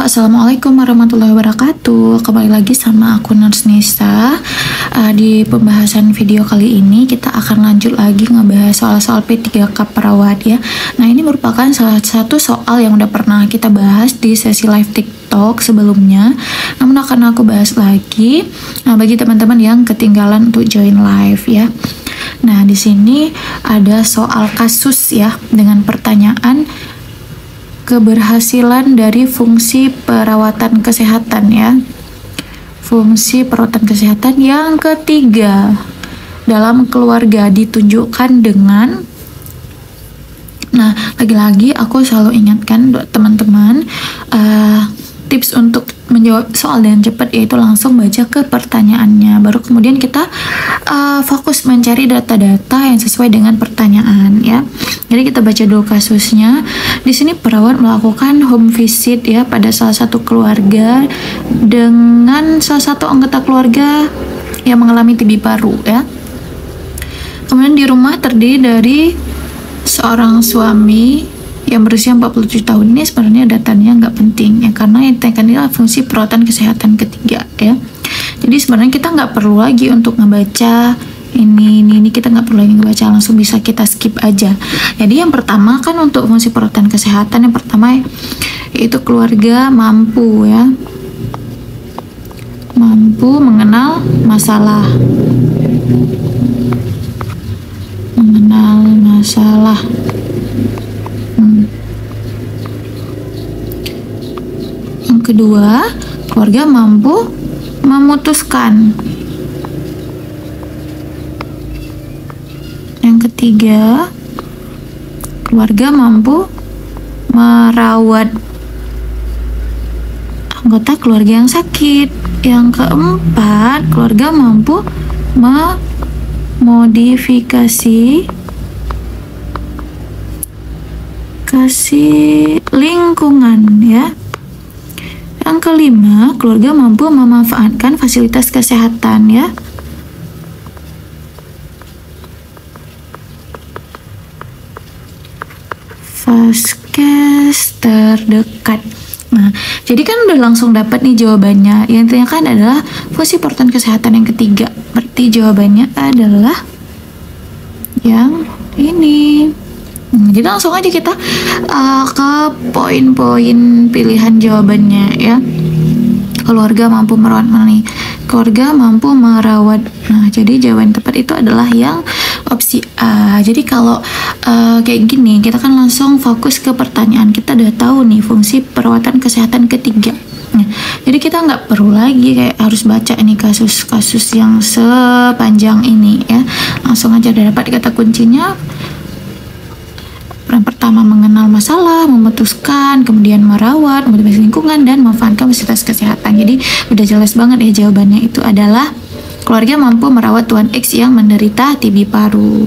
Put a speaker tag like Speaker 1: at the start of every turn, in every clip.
Speaker 1: Assalamualaikum warahmatullahi wabarakatuh. Kembali lagi sama aku Nurse Nisa. Di pembahasan video kali ini kita akan lanjut lagi ngebahas soal-soal P3K perawat ya. Nah, ini merupakan salah satu soal yang udah pernah kita bahas di sesi live TikTok sebelumnya. Namun akan aku bahas lagi bagi teman-teman yang ketinggalan untuk join live ya. Nah, di sini ada soal kasus ya dengan pertanyaan keberhasilan dari fungsi perawatan kesehatan ya. Fungsi perawatan kesehatan yang ketiga dalam keluarga ditunjukkan dengan. Nah, lagi-lagi aku selalu ingatkan teman-teman, tips untuk menjawab soal dengan cepat yaitu langsung baca ke pertanyaannya, baru kemudian kita fokus mencari data-data yang sesuai dengan pertanyaan ya. Jadi kita baca dulu kasusnya. Di sini perawat melakukan home visit ya pada salah satu keluarga dengan salah satu anggota keluarga yang mengalami TB paru ya. Kemudian di rumah terdiri dari seorang suami yang berusia 47 tahun. Ini sebenarnya datanya nggak penting ya, karena yang ditanyakan adalah fungsi perawatan kesehatan ketiga ya. Jadi sebenarnya kita nggak perlu lagi untuk ngebaca ini kita nggak perlu lagi ngebaca, langsung bisa kita skip aja. Jadi yang pertama kan untuk fungsi perawatan kesehatan, yang pertama yaitu keluarga mampu ya, mampu mengenal masalah, Yang kedua, keluarga mampu memutuskan. Yang ketiga, keluarga mampu merawat anggota keluarga yang sakit. Yang keempat, keluarga mampu memodifikasi lingkungan ya. Yang kelima, keluarga mampu memanfaatkan fasilitas kesehatan ya. Vaskes terdekat. Nah, jadi kan udah langsung dapat nih jawabannya. Yang ditanyakan adalah fungsi perawatan kesehatan yang ketiga. Berarti jawabannya adalah yang ini. Jadi langsung aja kita ke poin-poin pilihan jawabannya ya. Keluarga mampu merawat nih. Keluarga mampu merawat. Nah, jadi jawaban tepat itu adalah yang opsi A. Jadi kalau kayak gini, kita kan langsung fokus ke pertanyaan. Kita udah tahu nih fungsi perawatan kesehatan ketiga. Nah, jadi kita nggak perlu lagi kayak harus baca ini kasus-kasus yang sepanjang ini ya. Langsung aja udah dapat kata kuncinya. Yang pertama mengenal masalah, memutuskan, kemudian merawat, memotivasi lingkungan, dan memanfaatkan fasilitas kesehatan. Jadi udah jelas banget ya jawabannya itu adalah keluarga mampu merawat Tuan X yang menderita TB paru.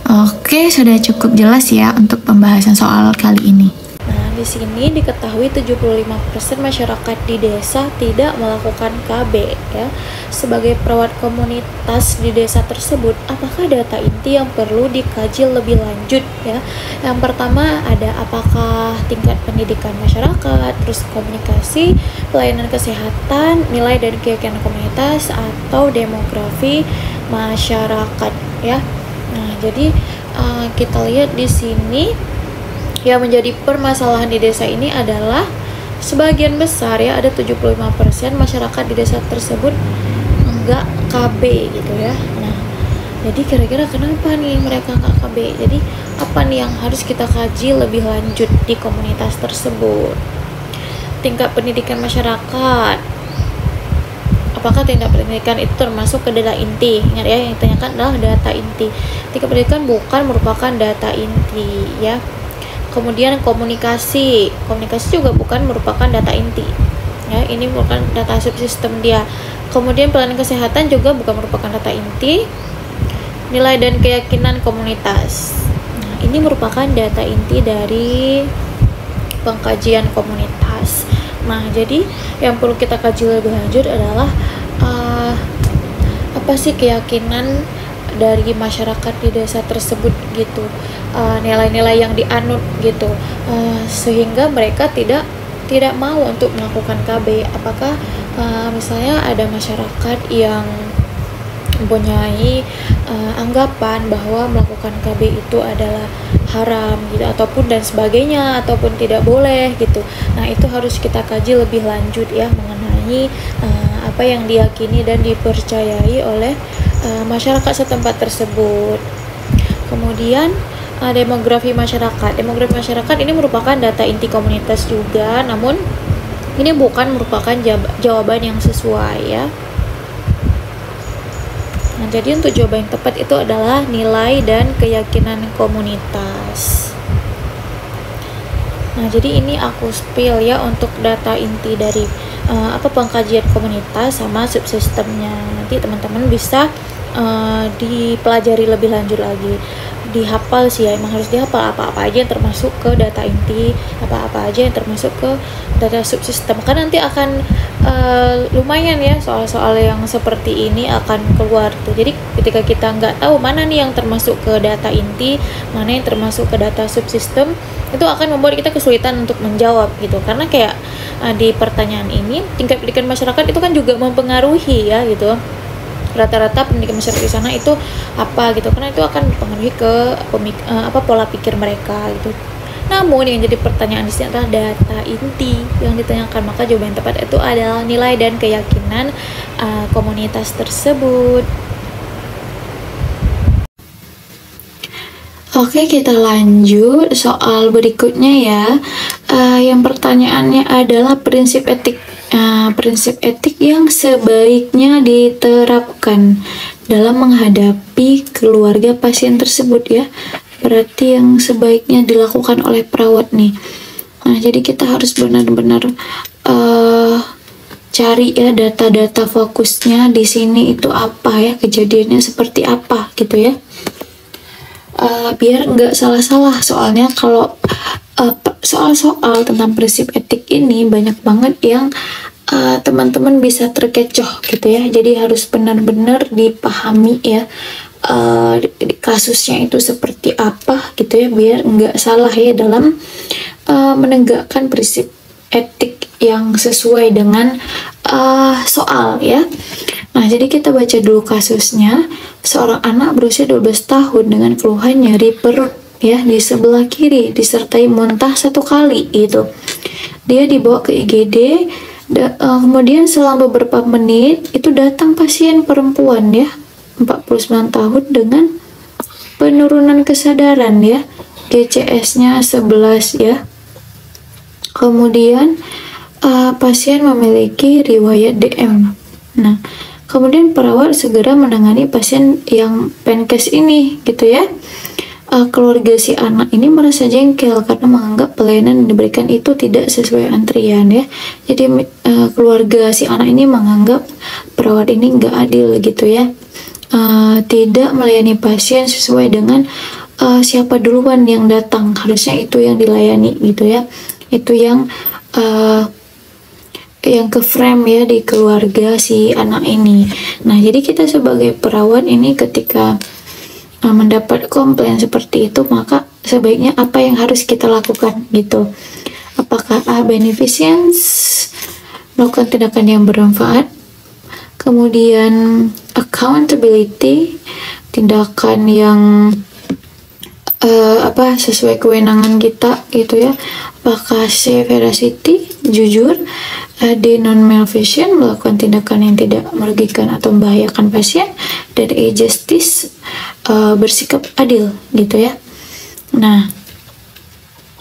Speaker 1: Oke, sudah cukup jelas ya untuk pembahasan soal kali ini.
Speaker 2: Di sini diketahui 75% masyarakat di desa tidak melakukan KB ya. Sebagai perawat komunitas di desa tersebut, apakah data inti yang perlu dikaji lebih lanjut ya? Yang pertama ada apakah tingkat pendidikan masyarakat, terus komunikasi, pelayanan kesehatan, nilai dan keyakinan komunitas, atau demografi masyarakat ya. Nah, jadi kita lihat di sini yang menjadi permasalahan di desa ini adalah sebagian besar ya, ada 75% masyarakat di desa tersebut enggak KB gitu ya. Nah, jadi kira-kira kenapa nih mereka enggak KB? Jadi apa nih yang harus kita kaji lebih lanjut di komunitas tersebut? Tingkat pendidikan masyarakat, apakah tingkat pendidikan itu termasuk ke data inti? Ingat ya, yang ditanyakan adalah data inti. Tingkat pendidikan bukan merupakan data inti ya. Kemudian komunikasi juga bukan merupakan data inti ya, ini bukan data subsistem dia. Kemudian pelayanan kesehatan juga bukan merupakan data inti. Nilai dan keyakinan komunitas, nah, ini merupakan data inti dari pengkajian komunitas. Nah, jadi yang perlu kita kaji lebih lanjut adalah apa sih keyakinan dari masyarakat di desa tersebut gitu, nilai-nilai yang dianut gitu, sehingga mereka tidak tidak mau untuk melakukan KB. Apakah misalnya ada masyarakat yang mempunyai anggapan bahwa melakukan KB itu adalah haram gitu, ataupun dan sebagainya, ataupun tidak boleh gitu. Nah, itu harus kita kaji lebih lanjut ya, mengenai apa yang diyakini dan dipercayai oleh masyarakat setempat tersebut. Kemudian demografi masyarakat. Demografi masyarakat ini merupakan data inti komunitas juga, namun ini bukan merupakan jawaban yang sesuai ya. Nah, jadi untuk jawaban yang tepat itu adalah nilai dan keyakinan komunitas. Nah, jadi ini aku spill ya untuk data inti dari pengkajian komunitas sama subsistemnya. Nanti teman-teman bisa dipelajari lebih lanjut lagi, dihafal sih ya, emang harus dihafal apa-apa aja yang termasuk ke data inti, apa-apa aja yang termasuk ke data subsistem, kan nanti akan lumayan ya soal-soal yang seperti ini akan keluar tuh. Jadi ketika kita nggak tahu mana nih yang termasuk ke data inti, mana yang termasuk ke data subsistem, itu akan membuat kita kesulitan untuk menjawab gitu, karena kayak di pertanyaan ini tingkat pendidikan masyarakat itu kan juga mempengaruhi ya gitu, rata-rata pendidikan masyarakat di sana itu apa gitu, karena itu akan mempengaruhi ke pola pikir mereka gitu. Namun yang jadi pertanyaan di sini adalah data inti yang ditanyakan, maka jawaban yang tepat itu adalah nilai dan keyakinan komunitas tersebut.
Speaker 1: Oke, kita lanjut soal berikutnya ya. Yang pertanyaannya adalah prinsip etik. Prinsip etik yang sebaiknya diterapkan dalam menghadapi keluarga pasien tersebut ya. Berarti yang sebaiknya dilakukan oleh perawat nih. Nah, jadi kita harus benar-benar cari ya data-data fokusnya di sini itu apa ya, kejadiannya seperti apa gitu ya. Biar nggak salah-salah, soalnya kalau soal-soal tentang prinsip etik ini banyak banget yang teman-teman bisa terkecoh gitu ya. Jadi harus benar-benar dipahami ya kasusnya itu seperti apa gitu ya, biar nggak salah ya dalam menegakkan prinsip etik yang sesuai dengan soal ya. Nah, jadi kita baca dulu kasusnya. Seorang anak berusia 12 tahun dengan keluhan nyeri perut ya di sebelah kiri disertai muntah 1 kali itu. Dia dibawa ke IGD. Kemudian selang beberapa menit itu datang pasien perempuan ya, 49 tahun dengan penurunan kesadaran ya, GCS-nya 11 ya. Kemudian pasien memiliki riwayat DM. Nah, kemudian perawat segera menangani pasien yang penkes ini gitu ya. Keluarga si anak ini merasa jengkel karena menganggap pelayanan yang diberikan itu tidak sesuai antrian ya. Jadi keluarga si anak ini menganggap perawat ini nggak adil gitu ya. Tidak melayani pasien sesuai dengan siapa duluan yang datang, harusnya itu yang dilayani gitu ya. Itu yang ke frame ya di keluarga si anak ini. Nah, jadi kita sebagai perawat ini ketika mendapat komplain seperti itu, maka sebaiknya apa yang harus kita lakukan gitu. Apakah beneficence, melakukan tindakan yang bermanfaat, kemudian accountability, tindakan yang sesuai kewenangan kita gitu ya. Apakah veracity, jujur, non-malfeasance, melakukan tindakan yang tidak merugikan atau membahayakan pasien, dan justice, bersikap adil gitu ya. Nah,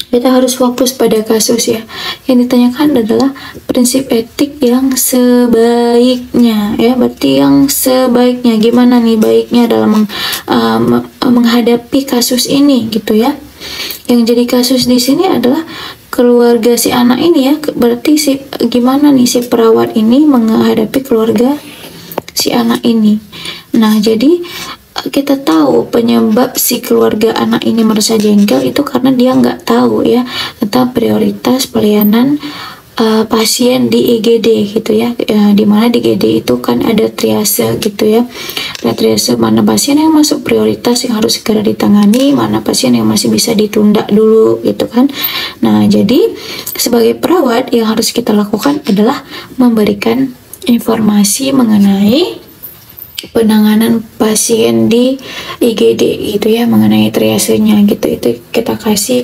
Speaker 1: kita harus fokus pada kasus ya. Yang ditanyakan adalah prinsip etik yang sebaiknya ya. Berarti yang sebaiknya gimana nih baiknya dalam menghadapi kasus ini gitu ya. Yang jadi kasus di sini adalah keluarga si anak ini ya. Berarti gimana nih si perawat ini menghadapi keluarga si anak ini. Nah, jadi kita tahu penyebab si keluarga anak ini merasa jengkel itu karena dia nggak tahu ya tentang prioritas pelayanan pasien di IGD gitu ya, dimana di IGD itu kan ada triase gitu ya. Ada triase mana pasien yang masuk prioritas yang harus segera ditangani, mana pasien yang masih bisa ditunda dulu gitu kan. Nah, jadi sebagai perawat yang harus kita lakukan adalah memberikan informasi mengenai penanganan pasien di IGD gitu ya, mengenai triasenya gitu. Itu kita kasih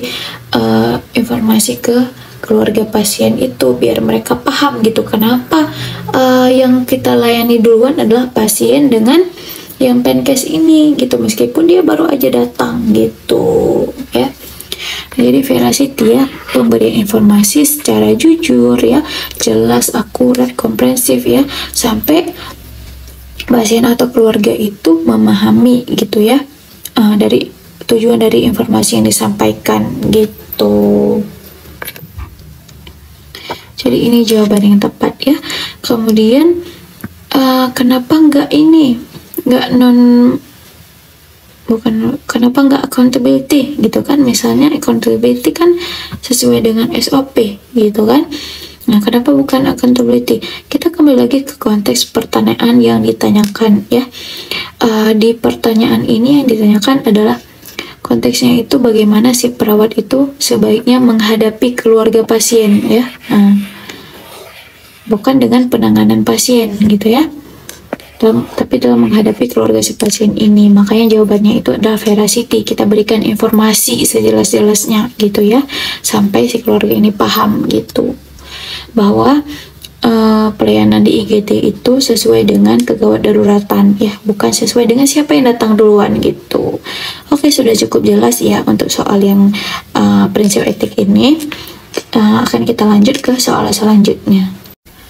Speaker 1: informasi ke keluarga pasien itu biar mereka paham gitu kenapa yang kita layani duluan adalah pasien dengan yang Penkes ini gitu, meskipun dia baru aja datang gitu ya. Jadi Veracity ya, pemberian informasi secara jujur ya, jelas, akurat, komprehensif ya, sampai pasien atau keluarga itu memahami gitu ya, dari tujuan dari informasi yang disampaikan gitu. Jadi ini jawaban yang tepat ya. Kemudian kenapa nggak accountability gitu kan? Misalnya accountability kan sesuai dengan SOP gitu kan. Nah, kenapa bukan accountability? Kita kembali lagi ke konteks pertanyaan yang ditanyakan ya. Di pertanyaan ini yang ditanyakan adalah konteksnya itu bagaimana si perawat itu sebaiknya menghadapi keluarga pasien ya. Bukan dengan penanganan pasien gitu ya. Tapi dalam menghadapi keluarga si pasien ini. Makanya jawabannya itu adalah Veracity. Kita berikan informasi sejelas-jelasnya gitu ya, sampai si keluarga ini paham gitu bahwa pelayanan di IGD itu sesuai dengan kegawat daruratan ya, bukan sesuai dengan siapa yang datang duluan gitu. Oke, sudah cukup jelas ya untuk soal yang prinsip etik ini. Akan kita lanjut ke soal selanjutnya.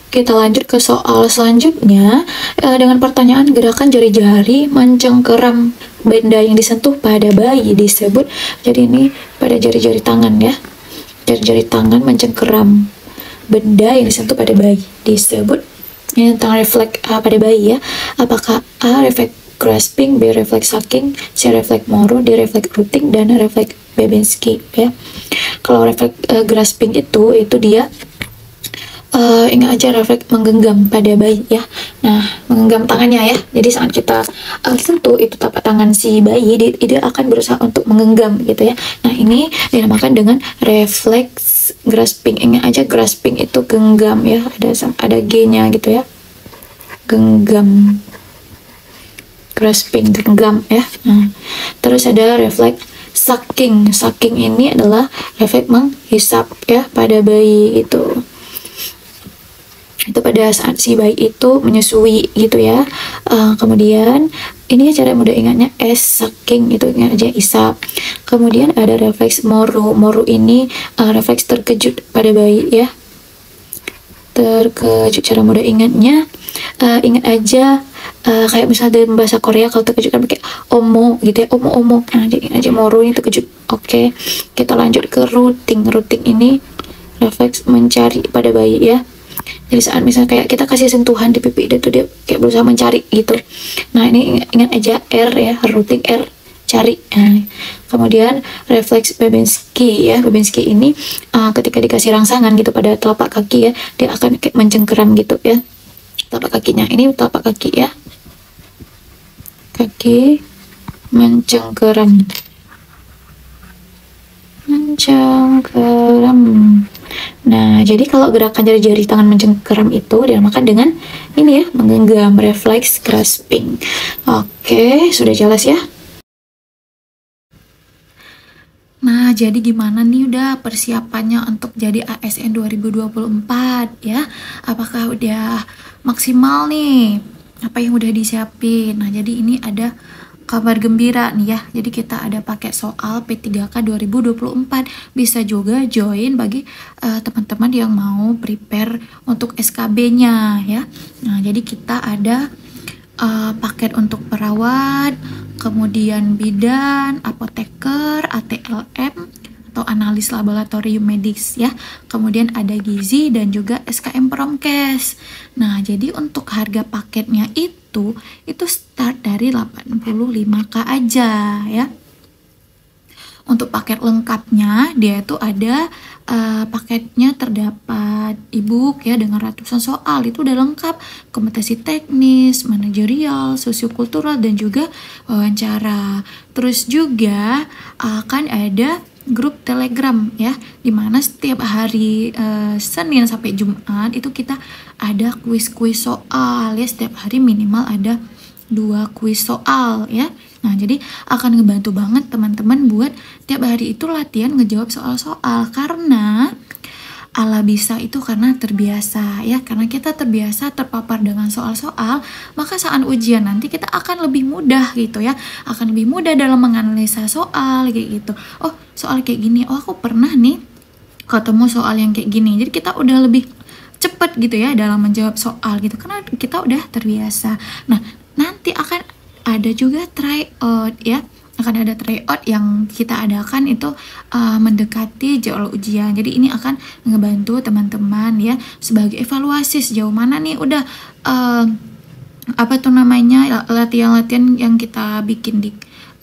Speaker 1: Kita lanjut ke soal selanjutnya dengan pertanyaan gerakan jari-jari mencengkeram benda yang disentuh pada bayi disebut. Jadi ini pada jari-jari tangan ya, jari-jari tangan mencengkeram benda yang disentuh pada bayi disebut. Ini tentang refleks pada bayi ya. Apakah A. refleks grasping, B. refleks sucking, C. refleks Moro, D. refleks rooting, dan refleks Babinski ya. Kalau refleks grasping itu dia ingat aja refleks menggenggam pada bayi ya. Nah, menggenggam tangannya ya. Jadi saat kita sentuh itu tapak tangan si bayi, dia akan berusaha untuk menggenggam gitu ya. Nah, ini dinamakan dengan refleks grasping. Ingat aja grasping itu genggam ya. Ada G-nya gitu ya. Genggam. Grasping, genggam ya. Nah, terus ada refleks sucking. Sucking ini adalah refleks menghisap ya pada bayi itu. Itu pada saat si bayi itu menyusui gitu ya. Kemudian ini cara mudah ingatnya S. sucking, itu ingat aja isap. Kemudian ada refleks Moro. Moro ini refleks terkejut pada bayi ya. Terkejut, cara mudah ingatnya ingat aja kayak misalnya dalam bahasa Korea kalau terkejut kan pakai omo gitu ya, omo. Nah, jadi ingat aja Moro ini terkejut. Oke, kita lanjut ke rooting. Rooting ini refleks mencari pada bayi ya. Jadi saat misalnya kayak kita kasih sentuhan di pipi dia tuh, dia kayak berusaha mencari gitu. Nah, ini ingat aja R ya, rooting R, cari. Nah, kemudian refleks Babinski ya. Babinski ini ketika dikasih rangsangan gitu pada telapak kaki ya, dia akan kayak mencengkeram gitu ya telapak kakinya. Ini telapak kaki ya, kaki mencengkeram. Nah, jadi kalau gerakan jari-jari tangan mencengkeram itu dinamakan dengan ini ya, menggenggam, refleks grasping. Oke, sudah jelas ya? Nah, jadi gimana nih udah persiapannya untuk jadi ASN 2024 ya? Apakah udah maksimal nih apa yang udah disiapin? Nah, jadi ini ada kabar gembira nih ya. Jadi kita ada pakai soal P3K 2024. Bisa juga join bagi teman-teman yang mau prepare untuk SKB-nya ya. Nah, jadi kita ada paket untuk perawat, kemudian bidan, apoteker, ATLM atau analis laboratorium medis ya. Kemudian ada gizi dan juga SKM Promkes. Nah, jadi untuk harga paketnya itu start dari 85K aja ya. untuk paket lengkapnya dia itu ada paketnya terdapat e-book ya dengan ratusan soal, itu udah lengkap, kompetensi teknis, manajerial, sosiokultural, dan juga wawancara. Terus juga akan ada grup Telegram ya, dimana setiap hari Senin sampai Jumat itu kita ada kuis-kuis soal ya, setiap hari minimal ada 2 kuis soal ya. Nah, jadi akan ngebantu banget teman-teman buat tiap hari itu latihan ngejawab soal-soal, karena ala bisa itu karena terbiasa ya, karena kita terbiasa terpapar dengan soal-soal, maka saat ujian nanti kita akan lebih mudah gitu ya, akan lebih mudah dalam menganalisa soal kayak gitu. Oh, soal kayak gini, oh aku pernah nih ketemu soal yang kayak gini, jadi kita udah lebih cepet gitu ya dalam menjawab soal gitu, karena kita udah terbiasa. Nah, nanti akan ada juga tryout ya, akan ada tryout yang kita adakan itu mendekati jadwal ujian. Jadi ini akan ngebantu teman-teman ya sebagai evaluasi sejauh mana nih udah latihan-latihan yang kita bikin di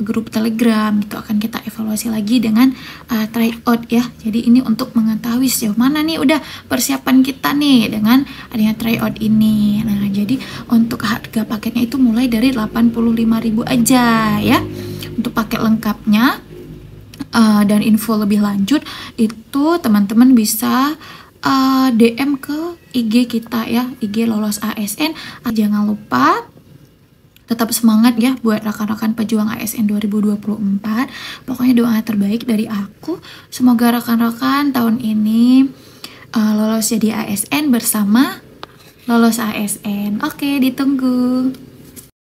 Speaker 1: grup Telegram itu akan kita evaluasi lagi dengan tryout ya. Jadi ini untuk mengetahui sejauh mana nih udah persiapan kita nih dengan adanya tryout ini. Nah, jadi untuk harga paketnya itu mulai dari 85.000 aja ya untuk paket lengkapnya. Dan info lebih lanjut itu teman-teman bisa DM ke IG kita ya, IG Lolos ASN. Jangan lupa tetap semangat ya buat rekan-rekan pejuang ASN 2024. Pokoknya doa terbaik dari aku, semoga rekan-rekan tahun ini lolos jadi ASN bersama Lolos ASN. Oke, ditunggu.